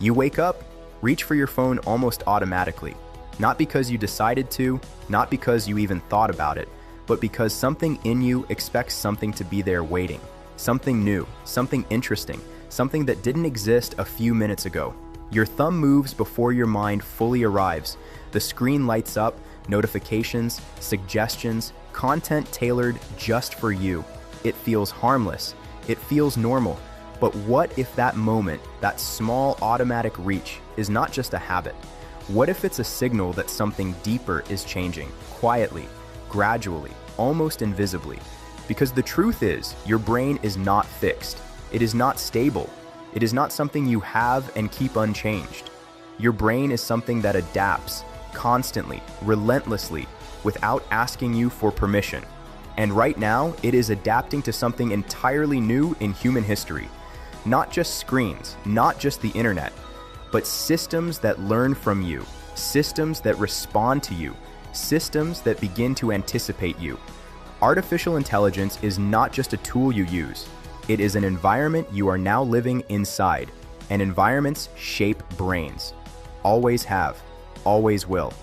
You wake up, reach for your phone almost automatically. Not because you decided to, not because you even thought about it, but because something in you expects something to be there waiting. Something new, something interesting, something that didn't exist a few minutes ago. Your thumb moves before your mind fully arrives. The screen lights up, notifications, suggestions, content tailored just for you. It feels harmless. It feels normal. But what if that moment, that small automatic reach, is not just a habit? What if it's a signal that something deeper is changing, quietly, gradually, almost invisibly? Because the truth is, your brain is not fixed. It is not stable. It is not something you have and keep unchanged. Your brain is something that adapts, constantly, relentlessly, without asking you for permission. And right now, it is adapting to something entirely new in human history. Not just screens, not just the internet, but systems that learn from you, systems that respond to you, systems that begin to anticipate you. Artificial intelligence is not just a tool you use. It is an environment you are now living inside, and environments shape brains. Always have, always will.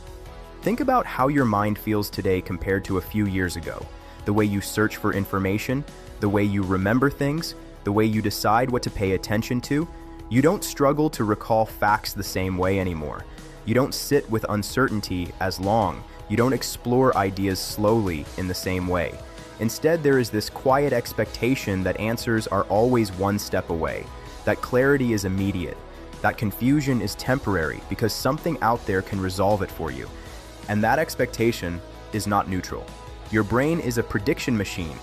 Think about how your mind feels today compared to a few years ago. The way you search for information, the way you remember things, the way you decide what to pay attention to. You don't struggle to recall facts the same way anymore. You don't sit with uncertainty as long. You don't explore ideas slowly in the same way. Instead, there is this quiet expectation that answers are always one step away, that clarity is immediate, that confusion is temporary because something out there can resolve it for you. And that expectation is not neutral. Your brain is a prediction machine.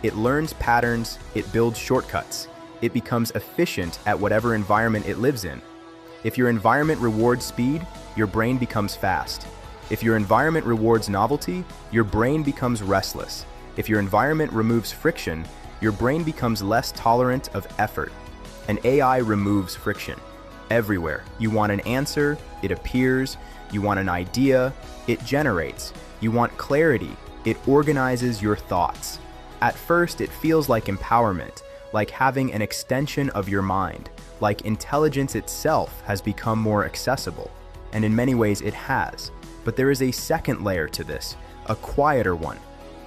It learns patterns, it builds shortcuts. It becomes efficient at whatever environment it lives in. If your environment rewards speed, your brain becomes fast. If your environment rewards novelty, your brain becomes restless. If your environment removes friction, your brain becomes less tolerant of effort. And AI removes friction. Everywhere. You want an answer, it appears. You want an idea, it generates. You want clarity, it organizes your thoughts. At first, it feels like empowerment, like having an extension of your mind, like intelligence itself has become more accessible. And in many ways it has. But there is a second layer to this, a quieter one.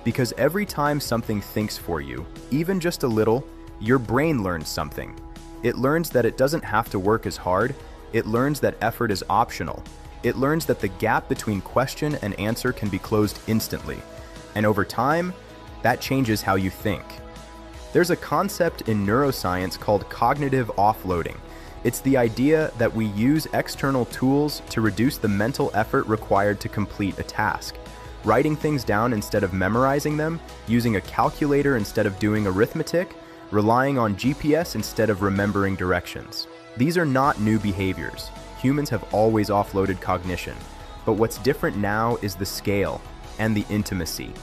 Because every time something thinks for you, even just a little, your brain learns something. It learns that it doesn't have to work as hard. It learns that effort is optional. It learns that the gap between question and answer can be closed instantly. And over time, that changes how you think. There's a concept in neuroscience called cognitive offloading. It's the idea that we use external tools to reduce the mental effort required to complete a task. Writing things down instead of memorizing them, using a calculator instead of doing arithmetic, relying on GPS instead of remembering directions. These are not new behaviors. Humans have always offloaded cognition. But what's different now is the scale and the intimacy.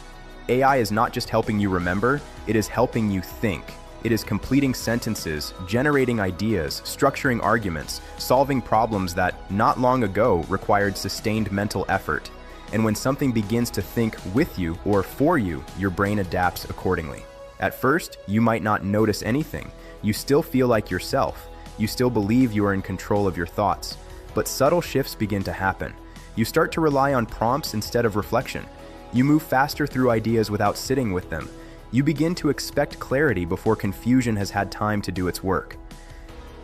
AI is not just helping you remember, it is helping you think. It is completing sentences, generating ideas, structuring arguments, solving problems that, not long ago, required sustained mental effort. And when something begins to think with you or for you, your brain adapts accordingly. At first, you might not notice anything. You still feel like yourself. You still believe you are in control of your thoughts. But subtle shifts begin to happen. You start to rely on prompts instead of reflection. You move faster through ideas without sitting with them. You begin to expect clarity before confusion has had time to do its work.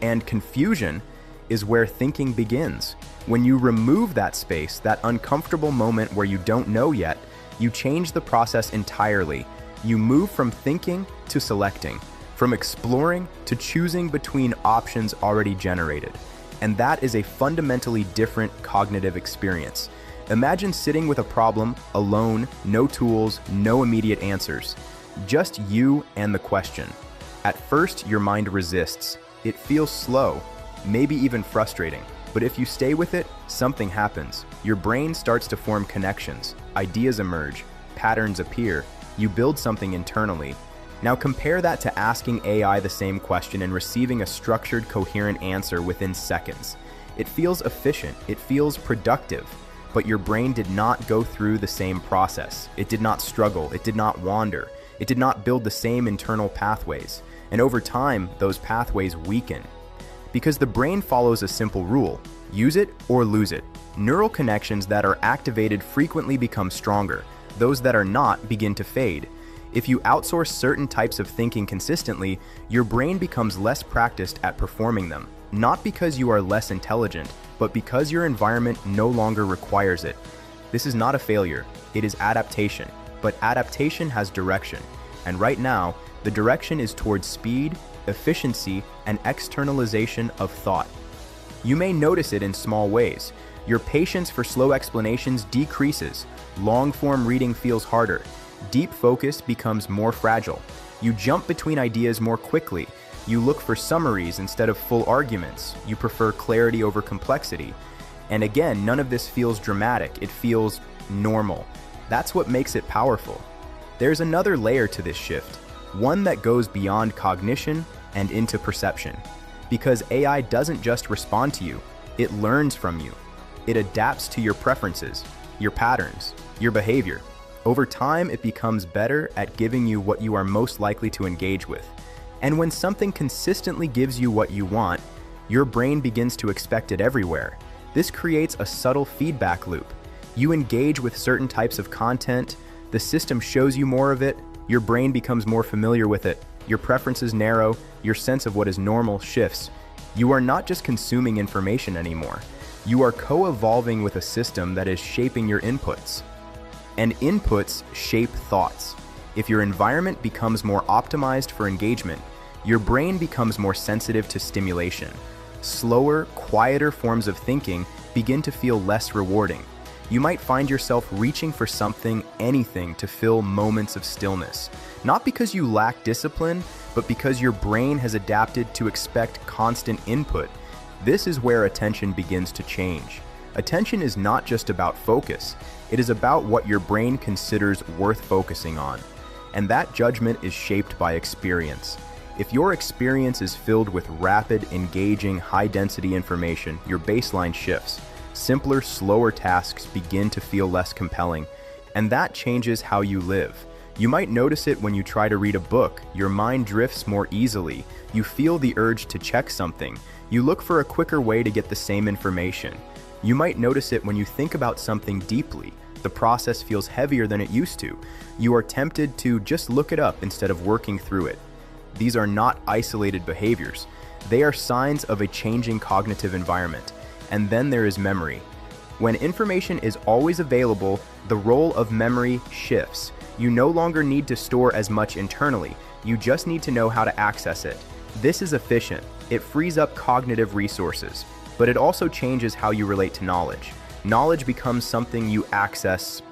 And confusion is where thinking begins. When you remove that space, that uncomfortable moment where you don't know yet, you change the process entirely. You move from thinking to selecting, from exploring to choosing between options already generated. And that is a fundamentally different cognitive experience. Imagine sitting with a problem alone, no tools, no immediate answers. Just you and the question. At first, your mind resists. It feels slow, maybe even frustrating. But if you stay with it, something happens. Your brain starts to form connections. Ideas emerge. Patterns appear. You build something internally. Now compare that to asking AI the same question and receiving a structured, coherent answer within seconds. It feels efficient. It feels productive. But your brain did not go through the same process. It did not struggle. It did not wander. It did not build the same internal pathways. And over time, those pathways weaken. Because the brain follows a simple rule: use it or lose it. Neural connections that are activated frequently become stronger. Those that are not begin to fade. If you outsource certain types of thinking consistently, your brain becomes less practiced at performing them. Not because you are less intelligent, but because your environment no longer requires it. This is not a failure, it is adaptation. But adaptation has direction. And right now, the direction is towards speed, efficiency, and externalization of thought. You may notice it in small ways. Your patience for slow explanations decreases. Long-form reading feels harder. Deep focus becomes more fragile. You jump between ideas more quickly. You look for summaries instead of full arguments. You prefer clarity over complexity. And again, none of this feels dramatic. It feels normal. That's what makes it powerful. There's another layer to this shift, one that goes beyond cognition and into perception. Because AI doesn't just respond to you, it learns from you. It adapts to your preferences, your patterns, your behavior. Over time, it becomes better at giving you what you are most likely to engage with. And when something consistently gives you what you want, your brain begins to expect it everywhere. This creates a subtle feedback loop. You engage with certain types of content, the system shows you more of it, your brain becomes more familiar with it, your preferences narrow, your sense of what is normal shifts. You are not just consuming information anymore. You are co-evolving with a system that is shaping your inputs. And inputs shape thoughts. If your environment becomes more optimized for engagement, your brain becomes more sensitive to stimulation. Slower, quieter forms of thinking begin to feel less rewarding. You might find yourself reaching for something, anything, to fill moments of stillness. Not because you lack discipline, but because your brain has adapted to expect constant input. This is where attention begins to change. Attention is not just about focus. It is about what your brain considers worth focusing on. And that judgment is shaped by experience. If your experience is filled with rapid, engaging, high-density information, your baseline shifts. Simpler, slower tasks begin to feel less compelling, and that changes how you live. You might notice it when you try to read a book. Your mind drifts more easily. You feel the urge to check something. You look for a quicker way to get the same information. You might notice it when you think about something deeply. The process feels heavier than it used to. You are tempted to just look it up instead of working through it. These are not isolated behaviors. They are signs of a changing cognitive environment. And then there is memory. When information is always available, the role of memory shifts. You no longer need to store as much internally. You just need to know how to access it. This is efficient. It frees up cognitive resources, but it also changes how you relate to knowledge. Knowledge becomes something you access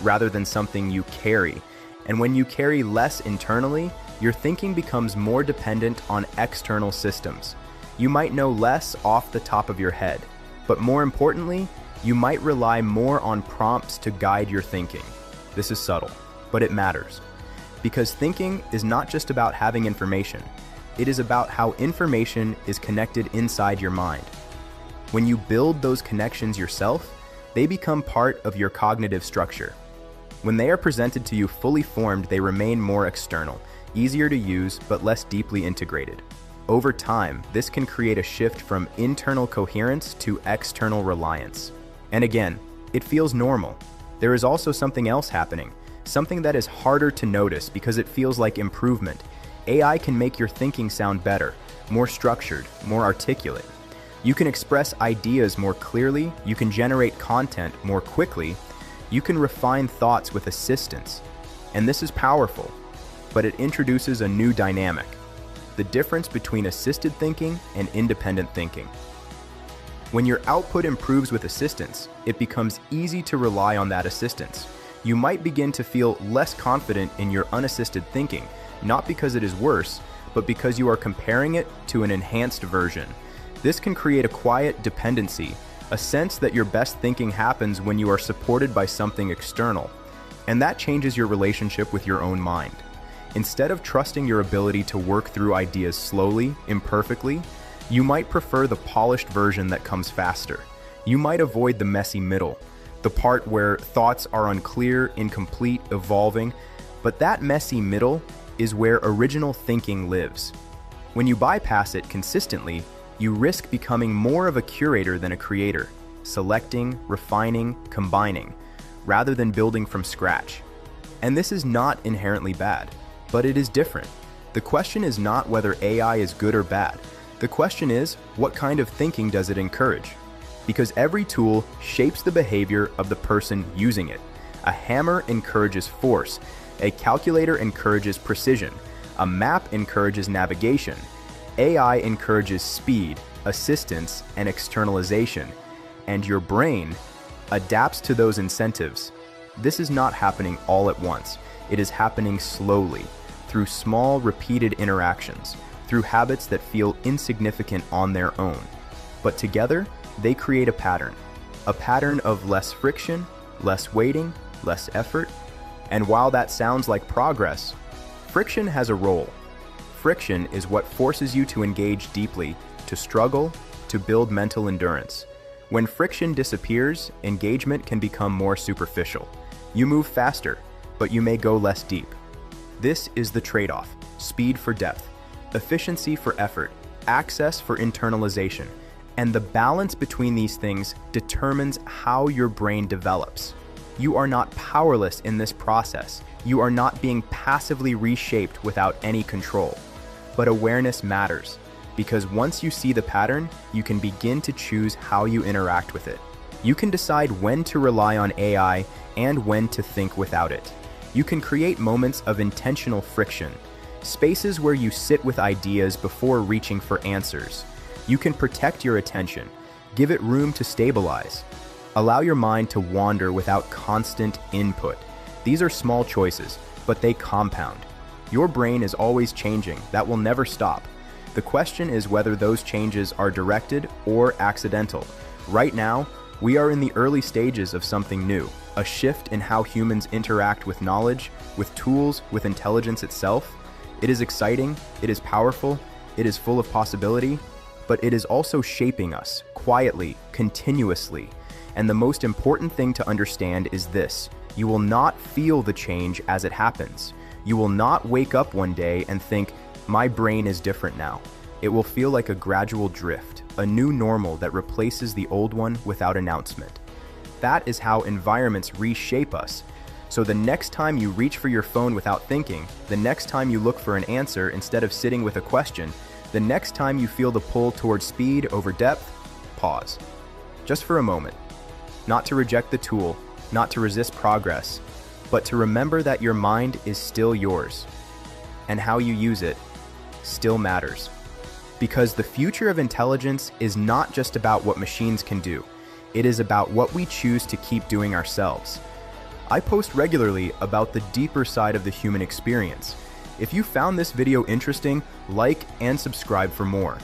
rather than something you carry. And when you carry less internally, your thinking becomes more dependent on external systems. You might know less off the top of your head, but more importantly, you might rely more on prompts to guide your thinking. This is subtle, but it matters. Because thinking is not just about having information, it is about how information is connected inside your mind. When you build those connections yourself, they become part of your cognitive structure. When they are presented to you fully formed, they remain more external, easier to use, but less deeply integrated. Over time, this can create a shift from internal coherence to external reliance. And again, it feels normal. There is also something else happening, something that is harder to notice because it feels like improvement. AI can make your thinking sound better, more structured, more articulate. You can express ideas more clearly, you can generate content more quickly, you can refine thoughts with assistance. And this is powerful, but it introduces a new dynamic. The difference between assisted thinking and independent thinking. When your output improves with assistance, it becomes easy to rely on that assistance. You might begin to feel less confident in your unassisted thinking, not because it is worse, but because you are comparing it to an enhanced version. This can create a quiet dependency, a sense that your best thinking happens when you are supported by something external, and that changes your relationship with your own mind. Instead of trusting your ability to work through ideas slowly, imperfectly, you might prefer the polished version that comes faster. You might avoid the messy middle, the part where thoughts are unclear, incomplete, evolving, but that messy middle is where original thinking lives. When you bypass it consistently, You risk becoming more of a curator than a creator, selecting, refining, combining, rather than building from scratch. And this is not inherently bad, but it is different. The question is not whether AI is good or bad. The question is, what kind of thinking does it encourage? Because every tool shapes the behavior of the person using it. A hammer encourages force, a calculator encourages precision, a map encourages navigation, AI encourages speed, assistance, and externalization, and your brain adapts to those incentives. This is not happening all at once. It is happening slowly, through small, repeated interactions, through habits that feel insignificant on their own. But together, they create a pattern of less friction, less waiting, less effort. And while that sounds like progress, friction has a role. Friction is what forces you to engage deeply, to struggle, to build mental endurance. When friction disappears, engagement can become more superficial. You move faster, but you may go less deep. This is the trade-off: speed for depth, efficiency for effort, access for internalization. And the balance between these things determines how your brain develops. You are not powerless in this process. You are not being passively reshaped without any control. But awareness matters, because once you see the pattern, you can begin to choose how you interact with it. You can decide when to rely on AI and when to think without it. You can create moments of intentional friction, spaces where you sit with ideas before reaching for answers. You can protect your attention, give it room to stabilize. Allow your mind to wander without constant input. These are small choices, but they compound. Your brain is always changing. That will never stop. The question is whether those changes are directed or accidental. Right now, we are in the early stages of something new, a shift in how humans interact with knowledge, with tools, with intelligence itself. It is exciting, it is powerful, it is full of possibility, but it is also shaping us, quietly, continuously. And the most important thing to understand is this: you will not feel the change as it happens. You will not wake up one day and think, my brain is different now. It will feel like a gradual drift, a new normal that replaces the old one without announcement. That is how environments reshape us. So the next time you reach for your phone without thinking, the next time you look for an answer instead of sitting with a question, the next time you feel the pull towards speed over depth, pause. Just for a moment. Not to reject the tool, not to resist progress, but to remember that your mind is still yours, and how you use it still matters. Because the future of intelligence is not just about what machines can do, it is about what we choose to keep doing ourselves. I post regularly about the deeper side of the human experience. If you found this video interesting, like and subscribe for more.